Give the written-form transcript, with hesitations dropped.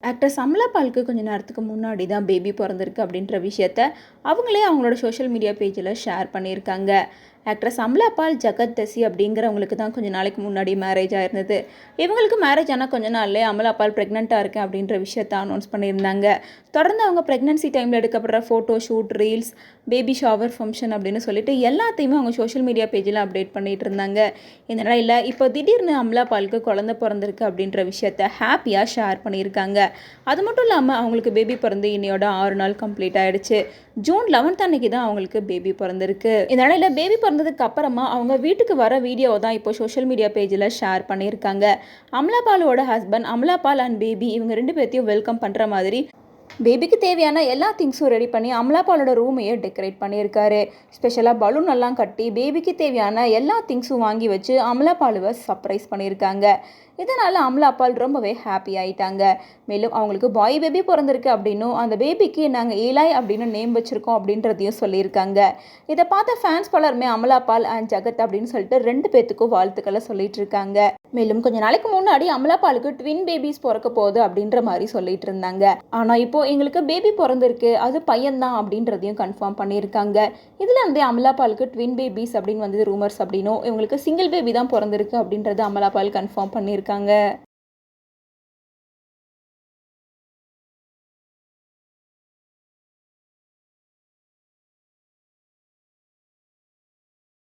Actress Amala பாலுக்கு கொஞ்ச நேரத்துக்கு முன்னாடி தான் பேபி பிறந்திருக்கு அப்படின்ற விஷயத்த அவங்களே அவங்களோட சோஷியல் மீடியா பேஜில் ஷேர் பண்ணியிருக்காங்க. ஆக்ட்ரஸ் அமலா பால் ஜகத் தசி அப்படிங்கிறவங்களுக்கு தான் கொஞ்சம் நாளைக்கு முன்னாடி மேரேஜ் ஆயிருந்தது. இவங்களுக்கு மேரேஜ் ஆனால் கொஞ்ச நாள்லேயே அமலா பால் ப்ரெக்னெண்ட்டாக இருக்கேன் அப்படின்ற விஷயத்த அனௌன்ஸ் பண்ணியிருந்தாங்க. தொடர்ந்து அவங்க ப்ரெக்னன்சி டைமில் எடுக்கப்படுற photo shoot, reels, baby shower function அப்படின்னு சொல்லிட்டு எல்லாத்தையுமே அவங்க சோஷியல் மீடியா பேஜில் அப்டேட் பண்ணிட்டு இருந்தாங்க. இந்த நிலையில் இப்போ திடீர்னு அமலா பாலுக்கு குழந்தை பிறந்திருக்கு அப்படின்ற விஷயத்த ஹாப்பியாக ஷேர் பண்ணியிருக்காங்க. அது மட்டும் இல்லாமல் அவங்களுக்கு பேபி பிறந்து இன்னையோட 6 நாள் கம்ப்ளீட் ஆயிடுச்சு. ஜூன் 11 அன்னைக்கு தான் அவங்களுக்கு பேபி பிறந்திருக்கு. இந்த நிலையில் பேபி பிறந்ததுக்கு அப்புறமா அவங்க வீட்டுக்கு வர வீடியோவை தான் இப்போ சோஷியல் மீடியா பேஜில் ஷேர் பண்ணியிருக்காங்க. அமலா பாலோட husband Amala Paul and baby இவங்க 2 பேர்த்தையும் வெல்கம் பண்ணுற மாதிரி பேபிக்கு தேவையான எல்லா திங்ஸும் ரெடி பண்ணி அமலா பாலோட ரூமையே டெக்கரேட் பண்ணியிருக்காரு. ஸ்பெஷலாக பலூன் எல்லாம் கட்டி பேபிக்கு தேவையான எல்லா திங்ஸும் வாங்கி வச்சு அமலா பாலுவை சர்ப்ரைஸ் பண்ணியிருக்காங்க. இதனால் அமலா பால் ரொம்பவே ஹாப்பி ஆகிட்டாங்க. மேலும் அவங்களுக்கு பாய் பேபி பிறந்திருக்கு அப்படின்னும் அந்த பேபிக்கு நாங்கள் ஏலாய் அப்படின்னு நேம் வச்சுருக்கோம் அப்படின்றதையும் சொல்லியிருக்காங்க. இதை பார்த்த ஃபேன்ஸ் பலருமே அமலா பால் அண்ட் ஜகத் அப்படின்னு சொல்லிட்டு 2 பேர்த்துக்கும் வாழ்த்துக்களை சொல்லிட்டு இருக்காங்க. மேலும் கொஞ்ச நாளைக்கு முன்னாடி அமலா பாலுக்கு ட்வின் பேபிஸ் பிறக்க போகுது அப்படின்ற மாதிரி சொல்லிட்டு இருந்தாங்க. ஆனால் இப்போ எங்களுக்கு பேபி பிறந்திருக்கு, அது பையன்தான் அப்படின்றதையும் கன்ஃபார்ம் பண்ணியிருக்காங்க. இதுல இருந்தே அமலா பாலுக்கு ட்வின் பேபிஸ் அப்படின்னு வந்தது ரூமர்ஸ் அப்படின்னும் இவங்களுக்கு சிங்கிள் பேபி தான் பிறந்திருக்கு அப்படின்றது அமலா பால் கன்ஃபார்ம் பண்ணியிருக்காங்க.